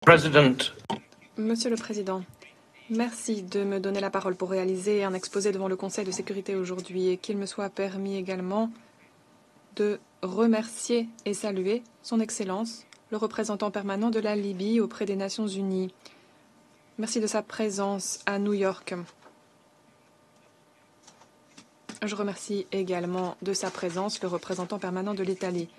President. Monsieur le Président, merci de me donner la parole pour réaliser un exposé devant le Conseil de sécurité aujourd'hui et qu'il me soit permis également de remercier et saluer Son Excellence, le représentant permanent de la Libye auprès des Nations Unies. Merci de sa présence à New York. Je remercie également de sa présence le représentant permanent de l'Italie.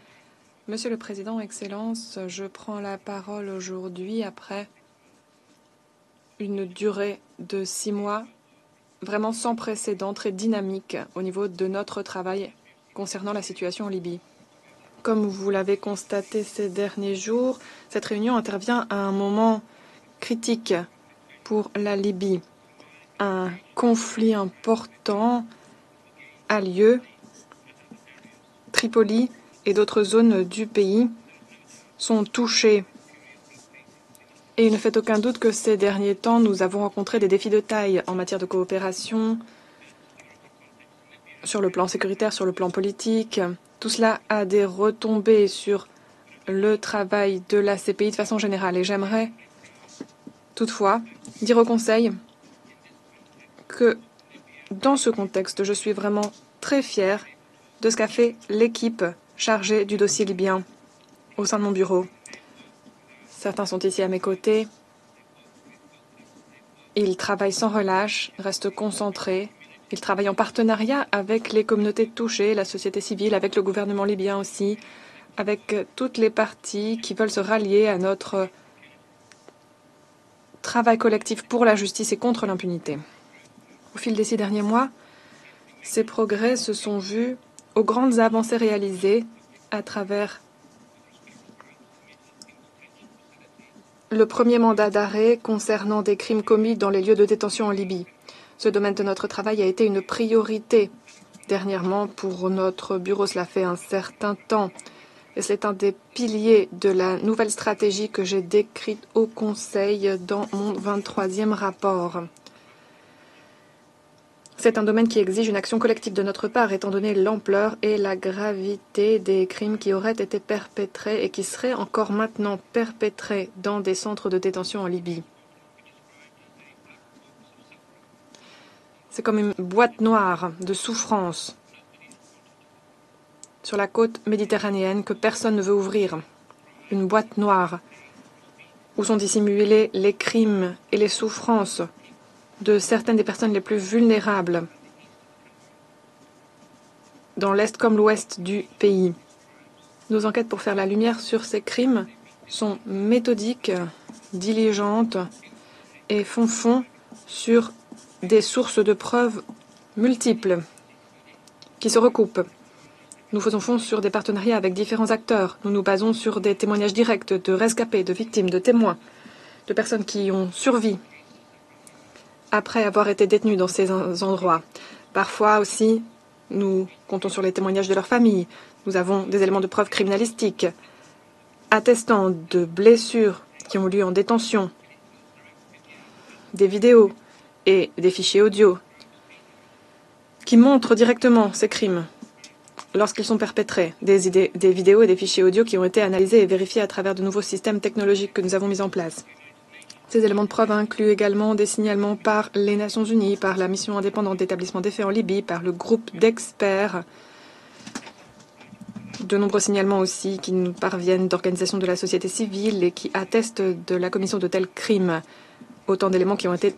Monsieur le Président, Excellence, je prends la parole aujourd'hui après une durée de 6 mois vraiment sans précédent, très dynamique au niveau de notre travail concernant la situation en Libye. Comme vous l'avez constaté ces derniers jours, cette réunion intervient à un moment critique pour la Libye. Un conflit important a lieu. Tripoli et d'autres zones du pays sont touchées. Et il ne fait aucun doute que ces derniers temps, nous avons rencontré des défis de taille en matière de coopération, sur le plan sécuritaire, sur le plan politique. Tout cela a des retombées sur le travail de la CPI de façon générale. Et j'aimerais toutefois dire au Conseil que dans ce contexte, je suis vraiment très fière de ce qu'a fait l'équipe chargée du dossier libyen au sein de mon bureau. Certains sont ici à mes côtés. Ils travaillent sans relâche, restent concentrés. Ils travaillent en partenariat avec les communautés touchées, la société civile, avec le gouvernement libyen aussi, avec toutes les parties qui veulent se rallier à notre travail collectif pour la justice et contre l'impunité. Au fil des 6 derniers mois, ces progrès se sont vus aux grandes avancées réalisées à travers le premier mandat d'arrêt concernant des crimes commis dans les lieux de détention en Libye. Ce domaine de notre travail a été une priorité dernièrement pour notre bureau. Cela fait un certain temps. Et c'est un des piliers de la nouvelle stratégie que j'ai décrite au Conseil dans mon 23e rapport. C'est un domaine qui exige une action collective de notre part, étant donné l'ampleur et la gravité des crimes qui auraient été perpétrés et qui seraient encore maintenant perpétrés dans des centres de détention en Libye. C'est comme une boîte noire de souffrance sur la côte méditerranéenne que personne ne veut ouvrir. Une boîte noire où sont dissimulés les crimes et les souffrances de certaines des personnes les plus vulnérables dans l'est comme l'ouest du pays. Nos enquêtes pour faire la lumière sur ces crimes sont méthodiques, diligentes et font fond sur des sources de preuves multiples qui se recoupent. Nous faisons fond sur des partenariats avec différents acteurs. Nous nous basons sur des témoignages directs de rescapés, de victimes, de témoins, de personnes qui ont survécu après avoir été détenus dans ces endroits. Parfois aussi, nous comptons sur les témoignages de leurs familles. Nous avons des éléments de preuve criminalistiques attestant de blessures qui ont eu lieu en détention, des vidéos et des fichiers audio qui montrent directement ces crimes lorsqu'ils sont perpétrés, des vidéos et des fichiers audio qui ont été analysés et vérifiés à travers de nouveaux systèmes technologiques que nous avons mis en place. Ces éléments de preuve incluent également des signalements par les Nations Unies, par la mission indépendante d'établissement des faits en Libye, par le groupe d'experts. De nombreux signalements aussi qui nous parviennent d'organisations de la société civile et qui attestent de la commission de tels crimes. Autant d'éléments qui ont été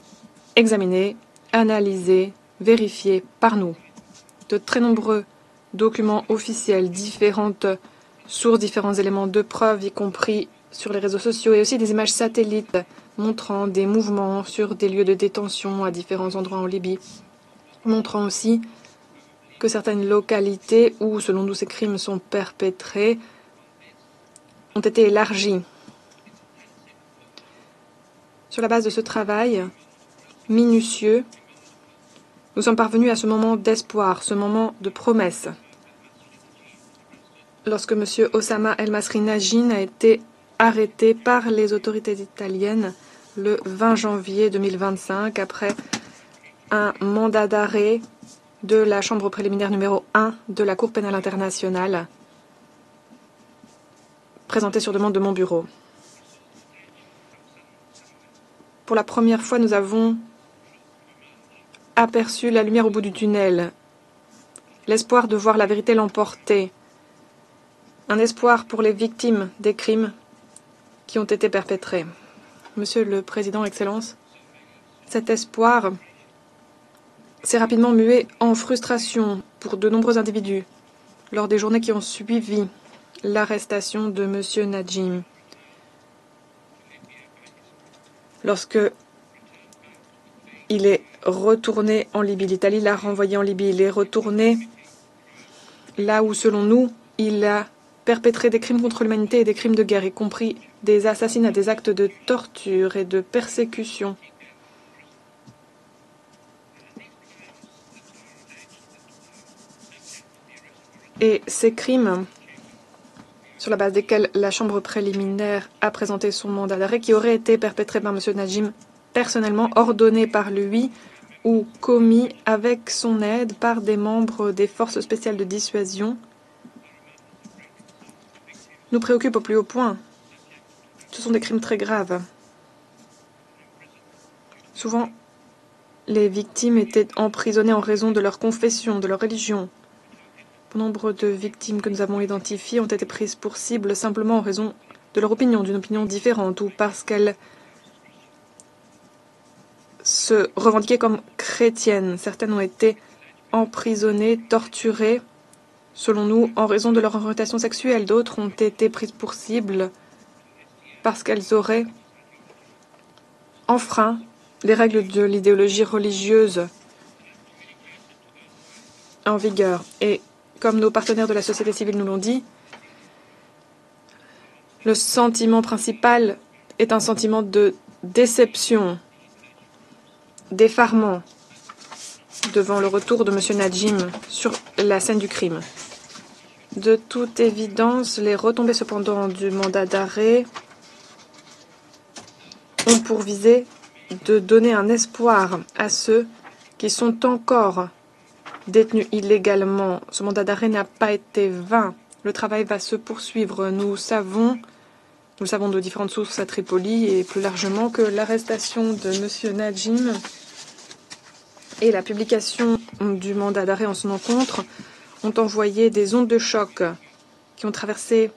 examinés, analysés, vérifiés par nous. De très nombreux documents officiels, différentes sources, différents éléments de preuve, y compris sur les réseaux sociaux, et aussi des images satellites montrant des mouvements sur des lieux de détention à différents endroits en Libye, montrant aussi que certaines localités où, selon nous, ces crimes sont perpétrés ont été élargies. Sur la base de ce travail minutieux, nous sommes parvenus à ce moment d'espoir, ce moment de promesse. Lorsque M. Osama El-Masri Najin a été arrêté par les autorités italiennes le 20 janvier 2025 après un mandat d'arrêt de la chambre préliminaire numéro 1 de la Cour pénale internationale présenté sur demande de mon bureau. Pour la première fois, nous avons aperçu la lumière au bout du tunnel. L'espoir de voir la vérité l'emporter. Un espoir pour les victimes des crimes qui ont été perpétrés. Monsieur le Président, Excellence, cet espoir s'est rapidement mué en frustration pour de nombreux individus lors des journées qui ont suivi l'arrestation de Monsieur Najim. Lorsque il est retourné en Libye, l'Italie l'a renvoyé en Libye, il est retourné là où, selon nous, il a perpétré des crimes contre l'humanité et des crimes de guerre, y compris des assassinats, des actes de torture et de persécution. Et ces crimes, sur la base desquels la Chambre préliminaire a présenté son mandat d'arrêt, qui aurait été perpétré par M. Najim personnellement, ordonné par lui ou commis avec son aide par des membres des forces spéciales de dissuasion, nous préoccupent au plus haut point. Ce sont des crimes très graves. Souvent, les victimes étaient emprisonnées en raison de leur confession, de leur religion. Nombre de victimes que nous avons identifiées ont été prises pour cible simplement en raison de leur opinion, d'une opinion différente, ou parce qu'elles se revendiquaient comme chrétiennes. Certaines ont été emprisonnées, torturées, selon nous, en raison de leur orientation sexuelle. D'autres ont été prises pour cible parce qu'elles auraient enfreint les règles de l'idéologie religieuse en vigueur. Et comme nos partenaires de la société civile nous l'ont dit, le sentiment principal est un sentiment de déception, d'effarement devant le retour de M. Najim sur la scène du crime. De toute évidence, les retombées cependant du mandat d'arrêt ont pour visée de donner un espoir à ceux qui sont encore détenus illégalement. Ce mandat d'arrêt n'a pas été vain. Le travail va se poursuivre. Nous le savons de différentes sources à Tripoli et plus largement que l'arrestation de M. Najim et la publication du mandat d'arrêt en son encontre ont envoyé des ondes de choc qui ont traversé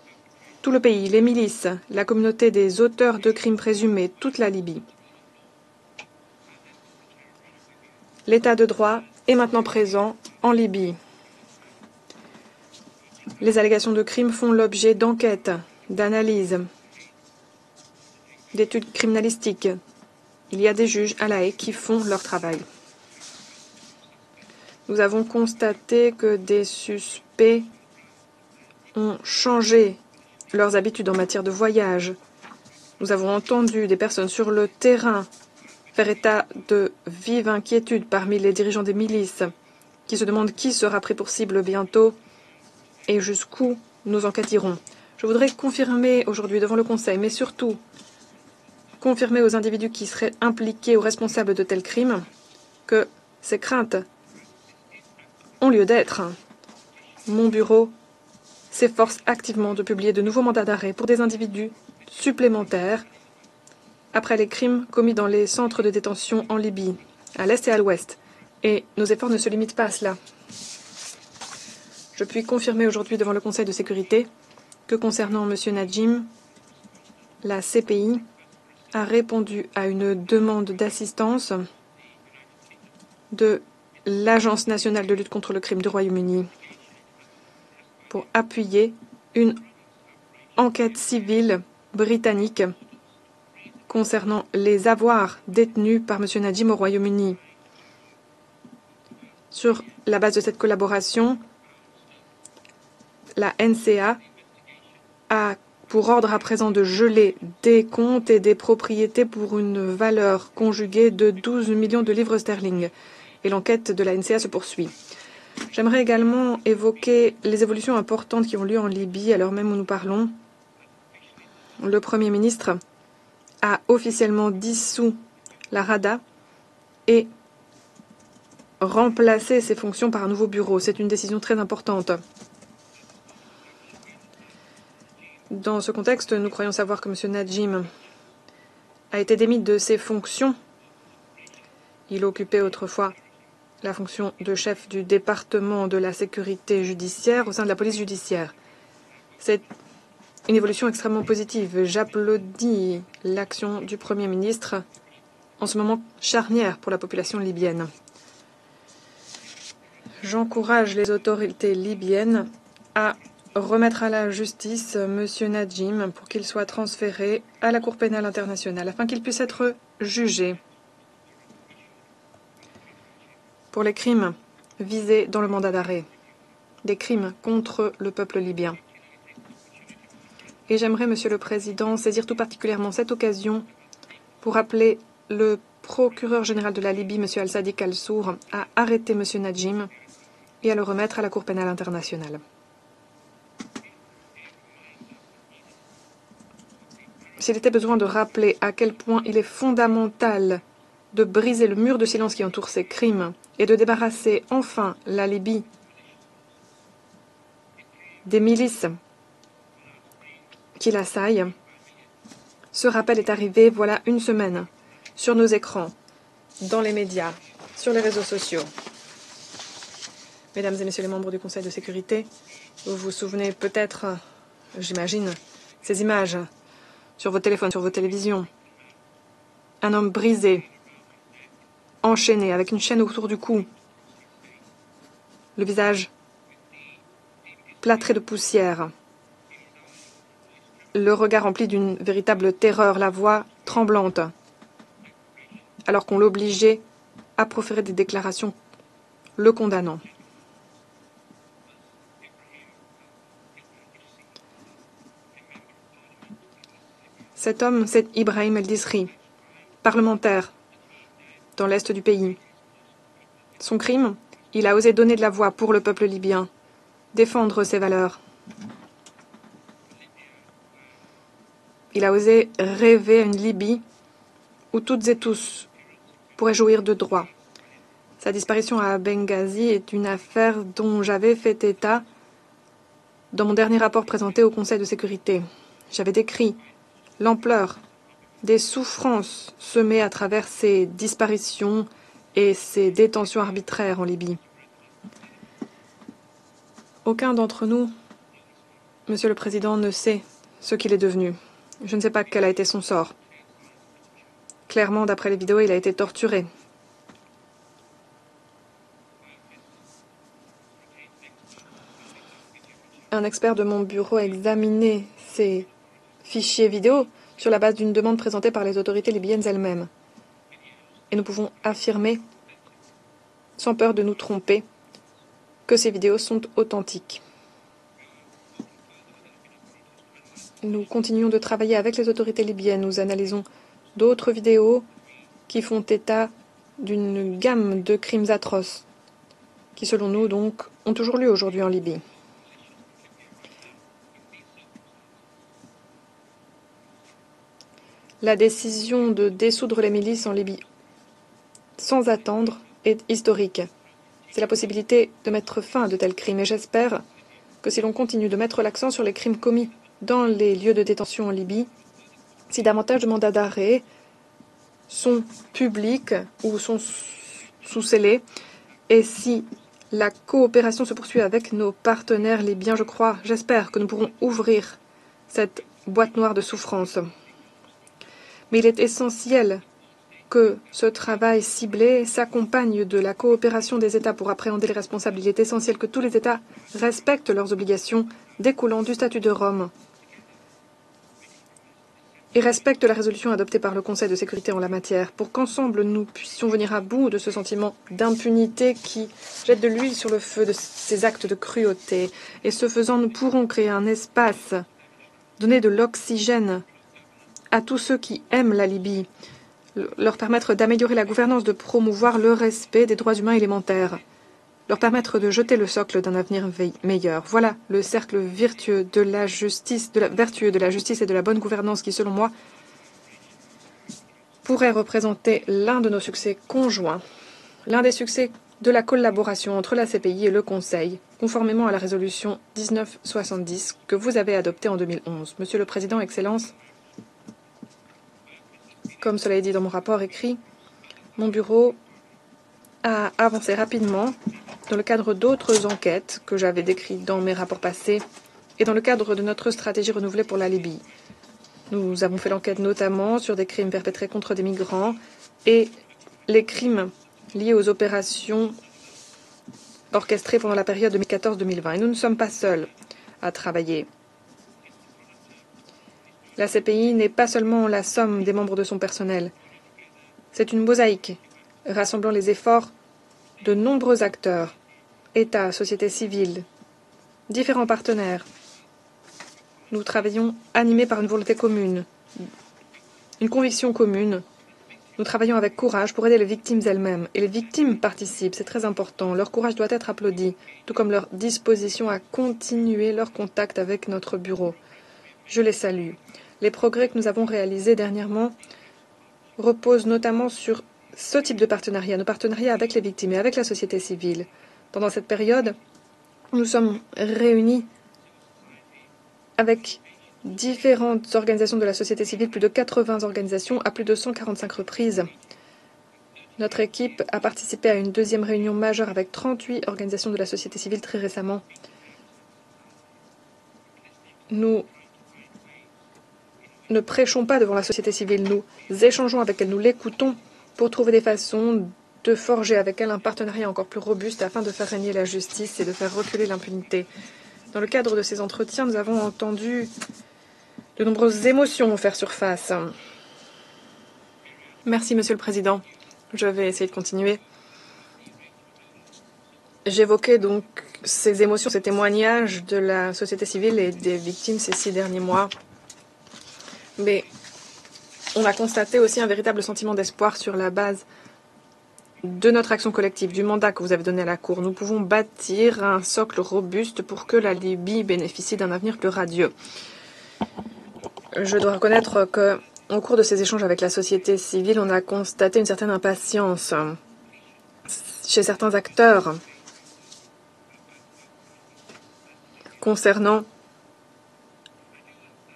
tout le pays, les milices, la communauté des auteurs de crimes présumés, toute la Libye. L'état de droit est maintenant présent en Libye. Les allégations de crimes font l'objet d'enquêtes, d'analyses, d'études criminalistiques. Il y a des juges à La Haye qui font leur travail. Nous avons constaté que des suspects ont changé leurs habitudes en matière de voyage. Nous avons entendu des personnes sur le terrain faire état de vive inquiétude parmi les dirigeants des milices qui se demandent qui sera pris pour cible bientôt et jusqu'où nos enquêtes iront. Je voudrais confirmer aujourd'hui devant le Conseil, mais surtout confirmer aux individus qui seraient impliqués ou responsables de tels crimes que ces craintes ont lieu d'être. Mon bureau s'efforce activement de publier de nouveaux mandats d'arrêt pour des individus supplémentaires après les crimes commis dans les centres de détention en Libye, à l'est et à l'ouest. Et nos efforts ne se limitent pas à cela. Je puis confirmer aujourd'hui devant le Conseil de sécurité que concernant M. Najim, la CPI a répondu à une demande d'assistance de l'Agence nationale de lutte contre le crime du Royaume-Uni pour appuyer une enquête civile britannique concernant les avoirs détenus par M. Najim au Royaume-Uni. Sur la base de cette collaboration, la NCA a pour ordre à présent de geler des comptes et des propriétés pour une valeur conjuguée de 12 millions de livres sterling. Et l'enquête de la NCA se poursuit. J'aimerais également évoquer les évolutions importantes qui ont lieu en Libye à l'heure même où nous parlons. Le Premier ministre a officiellement dissous la Rada et remplacé ses fonctions par un nouveau bureau. C'est une décision très importante. Dans ce contexte, nous croyons savoir que M. Najim a été démis de ses fonctions. Il occupait autrefois la fonction de chef du département de la sécurité judiciaire au sein de la police judiciaire. C'est une évolution extrêmement positive. J'applaudis l'action du Premier ministre en ce moment charnière pour la population libyenne. J'encourage les autorités libyennes à remettre à la justice M. Nadjim pour qu'il soit transféré à la Cour pénale internationale afin qu'il puisse être jugé pour les crimes visés dans le mandat d'arrêt, des crimes contre le peuple libyen. Et j'aimerais, Monsieur le Président, saisir tout particulièrement cette occasion pour appeler le procureur général de la Libye, M. Al-Sadiq Al-Sour, à arrêter M. Nadjim et à le remettre à la Cour pénale internationale. S'il était besoin de rappeler à quel point il est fondamental de briser le mur de silence qui entoure ces crimes et de débarrasser enfin la Libye des milices qui l'assaillent, ce rappel est arrivé voilà une semaine sur nos écrans, dans les médias, sur les réseaux sociaux. Mesdames et messieurs les membres du Conseil de sécurité, vous vous souvenez peut-être, j'imagine, ces images sur vos téléphones, sur vos télévisions. Un homme brisé, enchaîné avec une chaîne autour du cou, le visage plâtré de poussière, le regard rempli d'une véritable terreur, la voix tremblante, alors qu'on l'obligeait à proférer des déclarations le condamnant. Cet homme, c'est Ibrahim El-Disri, parlementaire dans l'est du pays. Son crime, il a osé donner de la voix pour le peuple libyen, défendre ses valeurs. Il a osé rêver à une Libye où toutes et tous pourraient jouir de droits. Sa disparition à Benghazi est une affaire dont j'avais fait état dans mon dernier rapport présenté au Conseil de sécurité. J'avais décrit l'ampleur des souffrances semées à travers ces disparitions et ces détentions arbitraires en Libye. Aucun d'entre nous, Monsieur le Président, ne sait ce qu'il est devenu. Je ne sais pas quel a été son sort. Clairement, d'après les vidéos, il a été torturé. Un expert de mon bureau a examiné ces fichiers vidéo sur la base d'une demande présentée par les autorités libyennes elles-mêmes. Et nous pouvons affirmer, sans peur de nous tromper, que ces vidéos sont authentiques. Nous continuons de travailler avec les autorités libyennes. Nous analysons d'autres vidéos qui font état d'une gamme de crimes atroces qui, selon nous, donc, ont toujours lieu aujourd'hui en Libye. La décision de dissoudre les milices en Libye sans attendre est historique. C'est la possibilité de mettre fin à de tels crimes et j'espère que si l'on continue de mettre l'accent sur les crimes commis dans les lieux de détention en Libye, si davantage de mandats d'arrêt sont publics ou sont sous scellés et si la coopération se poursuit avec nos partenaires libyens, j'espère que nous pourrons ouvrir cette boîte noire de souffrance. Mais il est essentiel que ce travail ciblé s'accompagne de la coopération des États pour appréhender les responsables. Il est essentiel que tous les États respectent leurs obligations découlant du statut de Rome et respectent la résolution adoptée par le Conseil de sécurité en la matière pour qu'ensemble nous puissions venir à bout de ce sentiment d'impunité qui jette de l'huile sur le feu de ces actes de cruauté. Et ce faisant, nous pourrons créer un espace, donner de l'oxygène à tous ceux qui aiment la Libye, leur permettre d'améliorer la gouvernance, de promouvoir le respect des droits humains élémentaires, leur permettre de jeter le socle d'un avenir meilleur. Voilà le cercle vertueux de la justice, et de la bonne gouvernance qui, selon moi, pourrait représenter l'un de nos succès conjoints, l'un des succès de la collaboration entre la CPI et le Conseil, conformément à la résolution 1970 que vous avez adoptée en 2011. Monsieur le Président, Excellences, Comme cela est dit dans mon rapport écrit, mon bureau a avancé rapidement dans le cadre d'autres enquêtes que j'avais décrites dans mes rapports passés et dans le cadre de notre stratégie renouvelée pour la Libye. Nous avons fait l'enquête notamment sur des crimes perpétrés contre des migrants et les crimes liés aux opérations orchestrées pendant la période 2014-2020. Et nous ne sommes pas seuls à travailler. La CPI n'est pas seulement la somme des membres de son personnel. C'est une mosaïque rassemblant les efforts de nombreux acteurs, États, société civile, différents partenaires. Nous travaillons animés par une volonté commune, une conviction commune. Nous travaillons avec courage pour aider les victimes elles-mêmes. Et les victimes participent, c'est très important. Leur courage doit être applaudi, tout comme leur disposition à continuer leur contact avec notre bureau. Je les salue. Les progrès que nous avons réalisés dernièrement reposent notamment sur ce type de partenariat, nos partenariats avec les victimes et avec la société civile. Pendant cette période, nous sommes réunis avec différentes organisations de la société civile, plus de 80 organisations à plus de 145 reprises. Notre équipe a participé à une deuxième réunion majeure avec 38 organisations de la société civile très récemment. Nous ne prêchons pas devant la société civile, nous échangeons avec elle, nous l'écoutons pour trouver des façons de forger avec elle un partenariat encore plus robuste afin de faire régner la justice et de faire reculer l'impunité. Dans le cadre de ces entretiens, nous avons entendu de nombreuses émotions faire surface. Merci, Monsieur le Président. Je vais essayer de continuer. J'évoquais donc ces émotions, ces témoignages de la société civile et des victimes ces 6 derniers mois. Mais on a constaté aussi un véritable sentiment d'espoir sur la base de notre action collective, du mandat que vous avez donné à la Cour. Nous pouvons bâtir un socle robuste pour que la Libye bénéficie d'un avenir plus radieux. Je dois reconnaître que, au cours de ces échanges avec la société civile, on a constaté une certaine impatience chez certains acteurs concernant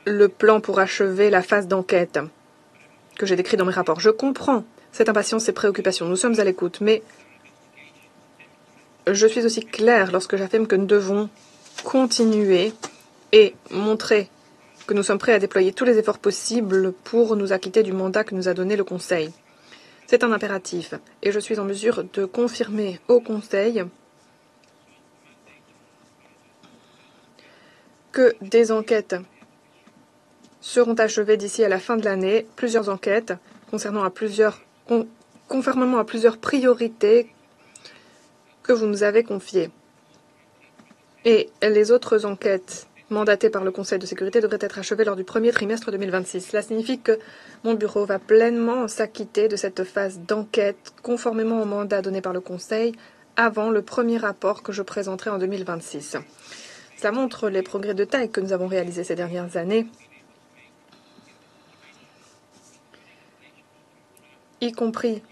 le plan pour achever la phase d'enquête que j'ai décrit dans mes rapports. Je comprends cette impatience, ces préoccupations. Nous sommes à l'écoute, mais je suis aussi claire lorsque j'affirme que nous devons continuer et montrer que nous sommes prêts à déployer tous les efforts possibles pour nous acquitter du mandat que nous a donné le Conseil. C'est un impératif, et je suis en mesure de confirmer au Conseil que des enquêtes seront achevées d'ici à la fin de l'année, plusieurs enquêtes concernant conformément à plusieurs priorités que vous nous avez confiées. Et les autres enquêtes mandatées par le Conseil de sécurité devraient être achevées lors du premier trimestre 2026. Cela signifie que mon bureau va pleinement s'acquitter de cette phase d'enquête conformément au mandat donné par le Conseil avant le premier rapport que je présenterai en 2026. Cela montre les progrès de taille que nous avons réalisés ces dernières années, y compris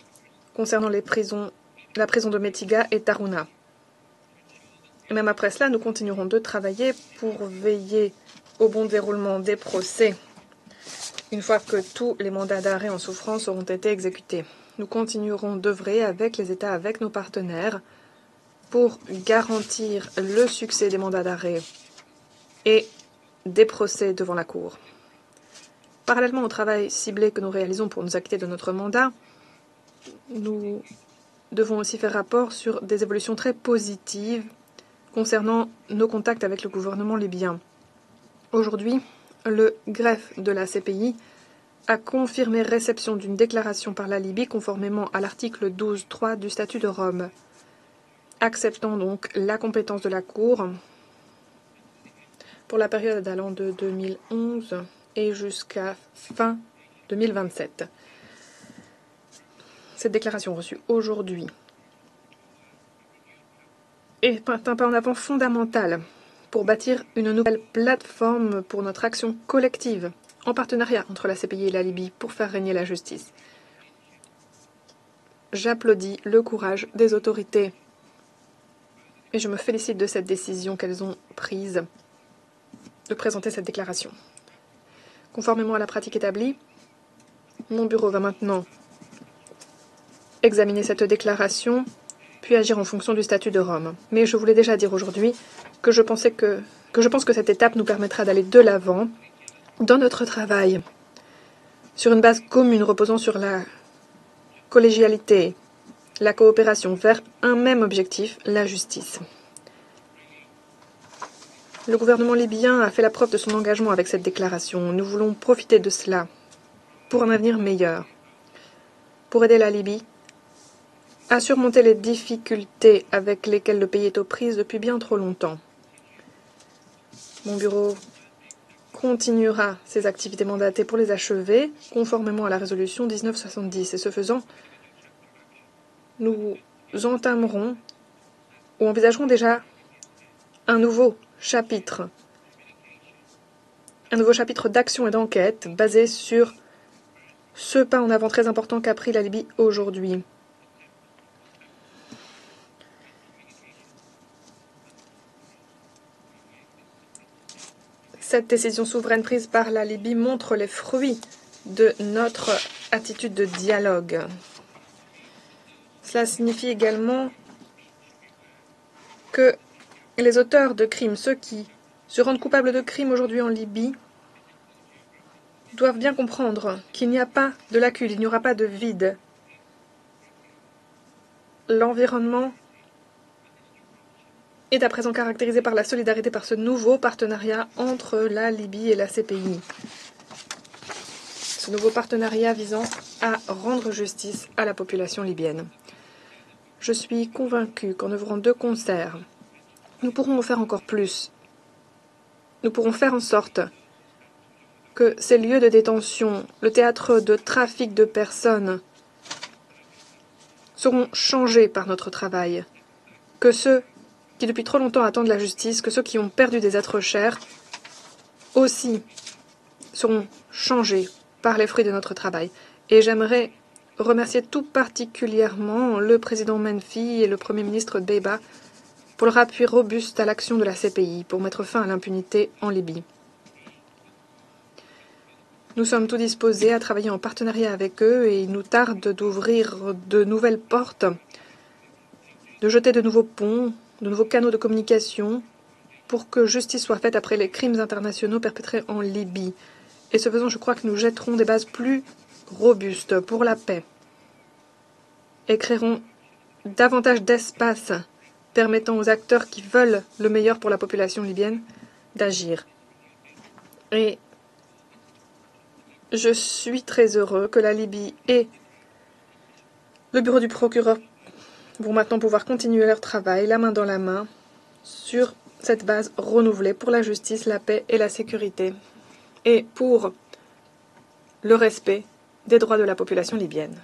concernant la prison de Metiga et Taruna. Et même après cela, nous continuerons de travailler pour veiller au bon déroulement des procès une fois que tous les mandats d'arrêt en souffrance auront été exécutés. Nous continuerons d'œuvrer avec les États, avec nos partenaires, pour garantir le succès des mandats d'arrêt et des procès devant la Cour. Parallèlement au travail ciblé que nous réalisons pour nous acquitter de notre mandat, nous devons aussi faire rapport sur des évolutions très positives concernant nos contacts avec le gouvernement libyen. Aujourd'hui, le greffe de la CPI a confirmé réception d'une déclaration par la Libye conformément à l'article 12.3 du statut de Rome, acceptant donc la compétence de la Cour pour la période allant de 2011 et jusqu'à fin 2027. Cette déclaration reçue aujourd'hui est un pas en avant fondamental pour bâtir une nouvelle plateforme pour notre action collective, en partenariat entre la CPI et la Libye, pour faire régner la justice. J'applaudis le courage des autorités et je me félicite de cette décision qu'elles ont prise de présenter cette déclaration. Conformément à la pratique établie, Mon bureau va maintenant examiner cette déclaration, puis agir en fonction du statut de Rome. Mais je voulais déjà dire aujourd'hui que je pense que cette étape nous permettra d'aller de l'avant dans notre travail, sur une base commune reposant sur la collégialité, la coopération vers un même objectif, la justice. Le gouvernement libyen a fait la preuve de son engagement avec cette déclaration. Nous voulons profiter de cela pour un avenir meilleur, pour aider la Libye à surmonter les difficultés avec lesquelles le pays est aux prises depuis bien trop longtemps. Mon bureau continuera ses activités mandatées pour les achever, conformément à la résolution 1970. Et ce faisant, nous entamerons ou envisagerons déjà un nouveau chapitre d'action et d'enquête basé sur ce pas en avant très important qu'a pris la Libye aujourd'hui. Cette décision souveraine prise par la Libye montre les fruits de notre attitude de dialogue. Cela signifie également que les auteurs de crimes, ceux qui se rendent coupables de crimes aujourd'hui en Libye, doivent bien comprendre qu'il n'y a pas de lacune, il n'y aura pas de vide. L'environnement est à présent caractérisé par la solidarité, par ce nouveau partenariat entre la Libye et la CPI. Ce nouveau partenariat visant à rendre justice à la population libyenne. Je suis convaincue qu'en œuvrant de concert, nous pourrons en faire encore plus. Nous pourrons faire en sorte que ces lieux de détention, le théâtre de trafic de personnes, seront changés par notre travail. Que ceux qui depuis trop longtemps attendent la justice, que ceux qui ont perdu des êtres chers, aussi seront changés par les fruits de notre travail. Et j'aimerais remercier tout particulièrement le président Menfi et le premier ministre Dbeibah pour leur appui robuste à l'action de la CPI pour mettre fin à l'impunité en Libye. Nous sommes tous disposés à travailler en partenariat avec eux et il nous tarde d'ouvrir de nouvelles portes, de jeter de nouveaux ponts, de nouveaux canaux de communication pour que justice soit faite après les crimes internationaux perpétrés en Libye. Et ce faisant, je crois que nous jetterons des bases plus robustes pour la paix et créerons davantage d'espace permettant aux acteurs qui veulent le meilleur pour la population libyenne d'agir. Et je suis très heureux que la Libye et le bureau du procureur vont maintenant pouvoir continuer leur travail, la main dans la main, sur cette base renouvelée pour la justice, la paix et la sécurité, et pour le respect des droits de la population libyenne.